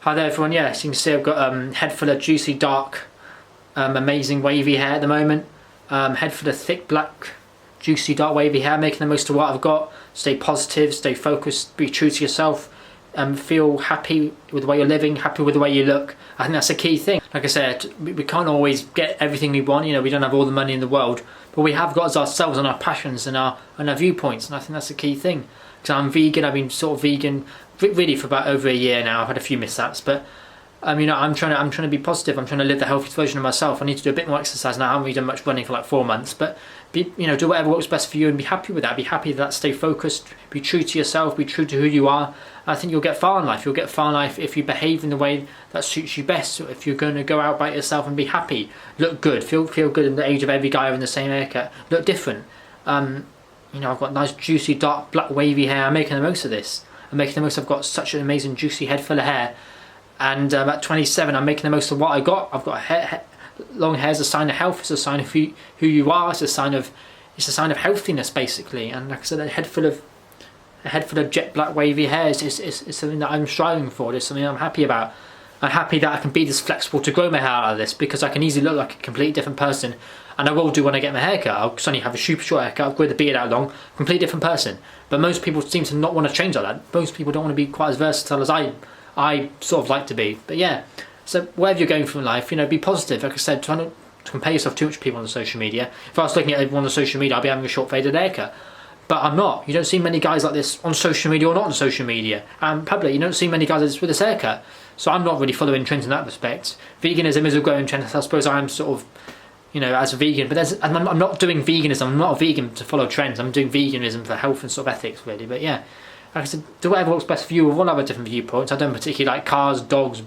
Hi there everyone, yeah, so you can see I've got head full of juicy dark, amazing wavy hair at the moment. Head full of thick black, juicy dark wavy hair, making the most of what I've got. Stay positive, stay focused, be true to yourself. Feel happy with the way you're living, happy with the way you look. I think that's a key thing. Like I said, we can't always get everything we want, we don't have all the money in the world, but we have got ourselves and our passions and our viewpoints, and I think that's a key thing. Because I'm vegan, I've been sort of vegan really for about over a year now. I've had a few mishaps, but I'm trying to be positive. I'm trying to live the healthiest version of myself. I need to do a bit more exercise now. I haven't really done much running for like 4 months, but do whatever works best for you and be happy with that. Be happy with that. Stay focused. Be true to yourself. Be true to who you are. I think you'll get far in life. You'll get far in life if you behave in the way that suits you best. So if you're going to go out by yourself and be happy, look good, feel good in the age of every guy having the same haircut, look different. I've got nice juicy dark black wavy hair. I'm making the most of this. I've got such an amazing juicy head full of hair, and at 27 I'm making the most of what I got. I've got long hair is a sign of health. It's a sign of who you are. It's a sign of healthiness basically. And like I said, a head full of jet black wavy hair is something that I'm striving for. It's something I'm happy about. I'm happy that I can be this flexible to grow my hair out of this, because I can easily look like a completely different person. And I will do when I get my haircut. I'll suddenly have a super short haircut, I'll grow the beard out long, completely different person. But most people seem to not want to change like that. Most people don't want to be quite as versatile as I sort of like to be. But yeah, so wherever you're going through life, be positive. Like I said, try not to compare yourself too much to people on social media. If I was looking at everyone on social media, I'd be having a short faded haircut. But I'm not. You don't see many guys like this on social media or not on social media. Public, you don't see many guys like this with this haircut. So I'm not really following trends in that respect. Veganism is a growing trend. I suppose I'm sort of, as a vegan, but I'm not doing veganism. I'm not a vegan to follow trends. I'm doing veganism for health and sort of ethics, really. But yeah, like I said, do whatever works best for you. We'll all have different viewpoints. I don't particularly like cars, dogs.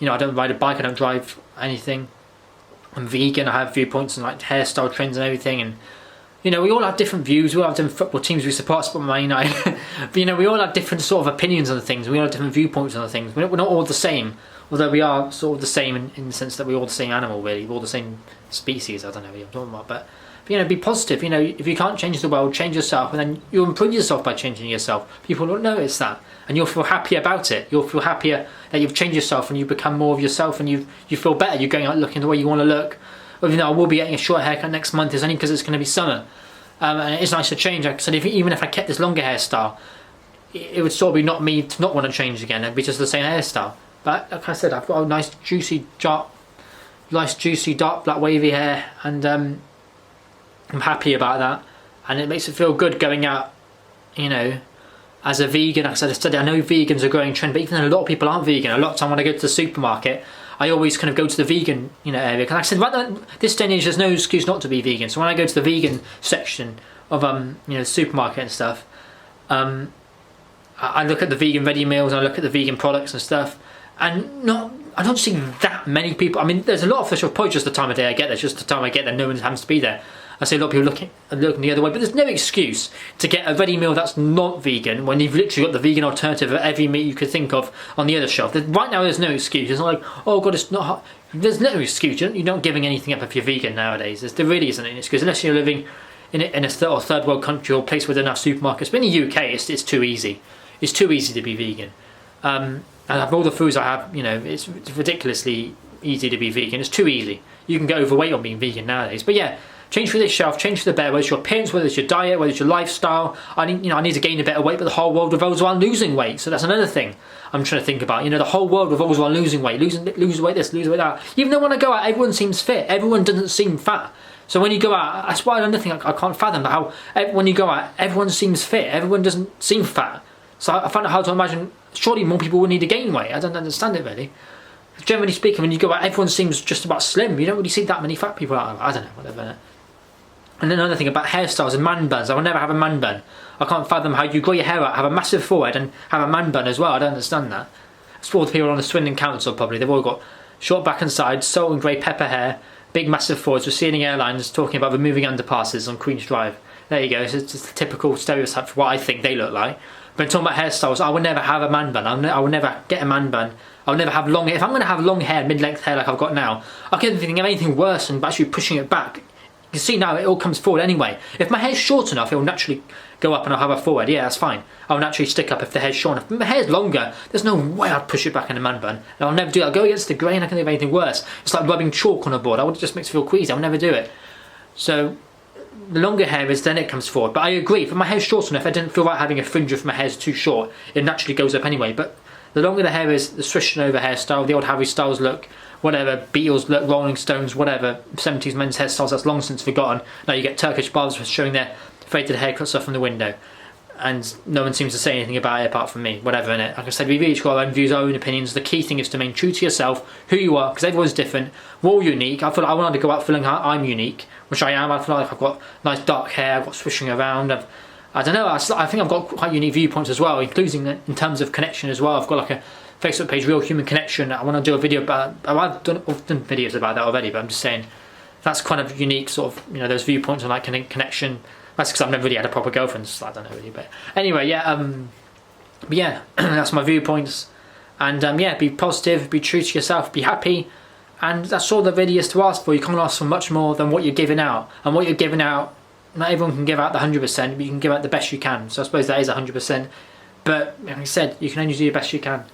I don't ride a bike. I don't drive anything. I'm vegan. I have viewpoints and like hairstyle trends and everything. And we all have different views. We all have different football teams we support. I support Man United. But we all have different sort of opinions on things. We all have different viewpoints on things. We're not all the same. Although we are sort of the same in the sense that we're all the same animal, really. We're all the same species. I don't know what I'm talking about. But be positive. If you can't change the world, change yourself, and then you'll improve yourself by changing yourself. People will notice that, and you'll feel happy about it. You'll feel happier that you've changed yourself and you become more of yourself, and you feel better. You're going out looking the way you want to look. I will be getting a short haircut next month. It's only because it's going to be summer. And it's nice to change. Like I said, even if I kept this longer hairstyle, it would sort of be not me to not want to change again. It'd be just the same hairstyle. But like I said, I've got a nice juicy dark black wavy hair, and I'm happy about that. And it makes it feel good going out, as a vegan. Like I said, I know vegans are a growing trend, but even though a lot of people aren't vegan, a lot of time when I go to the supermarket, I always kind of go to the vegan, area. Because like I said, right now, this day and age, there's no excuse not to be vegan. So when I go to the vegan section of, supermarket and stuff, I look at the vegan ready meals and I look at the vegan products and stuff, and I don't see that many people. There's a lot of fish off probably just the time of day I get there, just the time I get there, no one happens to be there. I see a lot of people looking the other way, but there's no excuse to get a ready meal that's not vegan when you've literally got the vegan alternative of every meat you could think of on the other shelf. Right now, there's no excuse. It's not like, oh god, it's not hot. There's no excuse. You're not giving anything up if you're vegan nowadays. There really isn't an excuse, unless you're living in a third world country or a place with enough supermarkets. But in the UK, it's too easy. It's too easy to be vegan. And of all the foods I have, it's ridiculously easy to be vegan. It's too easy. You can get overweight on being vegan nowadays. But yeah, change for this shelf, change for the better, whether it's your appearance, whether it's your diet, whether it's your lifestyle. I need to gain a bit of weight, but the whole world revolves around losing weight. So that's another thing I'm trying to think about. The whole world revolves around losing weight. Lose weight this, lose weight that. Even though when I go out, everyone seems fit. Everyone doesn't seem fat. So when you go out, that's why another thing I can't fathom, how when you go out, everyone seems fit. Everyone doesn't seem fat. So I find it hard to imagine, surely more people would need to gain weight. I don't understand it really. Generally speaking, when you go out, everyone seems just about slim. You don't really see that many fat people out. I don't know, whatever. And another thing about hairstyles and man buns. I will never have a man bun. I can't fathom how you grow your hair out, have a massive forehead and have a man bun as well. I don't understand that. It's for the people on the Swindon Council probably. They've all got short back and sides, salt and grey pepper hair, big massive foreheads. We're seeing airlines talking about removing underpasses on Queen's Drive. There you go. It's just a typical stereotype for what I think they look like. But talking about hairstyles, I will never have a man bun. I will never get a man bun. I'll never have long hair. If I'm going to have long hair, mid-length hair like I've got now, I couldn't think of anything worse than actually pushing it back You can see now it all comes forward anyway. If my hair's short enough, it will naturally go up and I'll have a forehead. Yeah, that's fine. I'll naturally stick up if the hair's short enough. If my hair's longer, there's no way I'd push it back in a man bun. And I'll never do it. I'll go against the grain. I can't think of anything worse. It's like rubbing chalk on a board. I would just makes me feel queasy. I'll never do it. So the longer hair is, then it comes forward. But I agree, if my hair's short enough, I didn't feel right having a fringe if my hair's too short. It naturally goes up anyway. But the longer the hair is, the swishing over hairstyle, the old Harry Styles look, whatever, Beatles look, Rolling Stones, whatever, 70s men's hairstyles, that's long since forgotten. Now you get Turkish barbers showing their faded haircuts off from the window. And no one seems to say anything about it apart from me, whatever, innit? Like I said, we've each got our own views, our own opinions. The key thing is to remain true to yourself, who you are, because everyone's different. We're all unique. I feel like I wanted to go out feeling like I'm unique, which I am. I feel like I've got nice dark hair, I've got swishing around. I don't know, I think I've got quite unique viewpoints as well, including in terms of connection as well. I've got like a Facebook page, Real Human Connection. I want to do a video about, I've done videos about that already, but I'm just saying that's kind of unique, sort of, those viewpoints on like connection. That's because I've never really had a proper girlfriend, so I don't know really. But anyway, but yeah, that's my viewpoints. And yeah, be positive, be true to yourself, be happy. And that's all there really is to ask for. You can't ask for much more than what you're giving out. And what you're giving out, not everyone can give out the 100%, but you can give out the best you can. So I suppose that is 100%. But like I said, you can only do the best you can.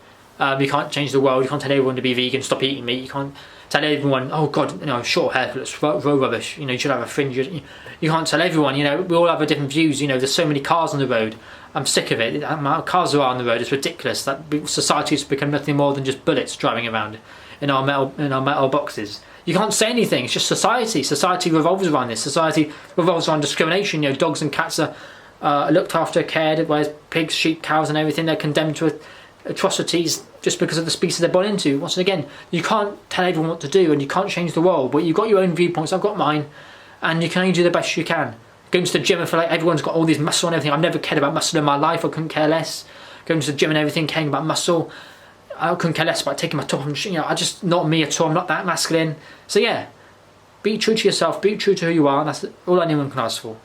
You can't change the world. You can't tell everyone to be vegan, stop eating meat. You can't tell everyone, oh God, short hair looks rubbish. You should have a fringe. You can't tell everyone. We all have a different views. There's so many cars on the road. I'm sick of it. Cars are on the road. It's ridiculous. That society has become nothing more than just bullets driving around in our metal boxes. You can't say anything. It's just society. Society revolves around this. Society revolves around discrimination. Dogs and cats are looked after, cared, whereas pigs, sheep, cows, and everything, they're condemned to atrocities just because of the species they're born into. Once again, you can't tell everyone what to do, and you can't change the world. But you've got your own viewpoints. I've got mine, and you can only do the best you can. Going to the gym and feel like everyone's got all these muscle and everything. I've never cared about muscle in my life. I couldn't care less. Going to the gym and everything, caring about muscle. I couldn't care less about taking my top off. I just not me at all. I'm not that masculine. So yeah, be true to yourself. Be true to who you are. That's all anyone can ask for.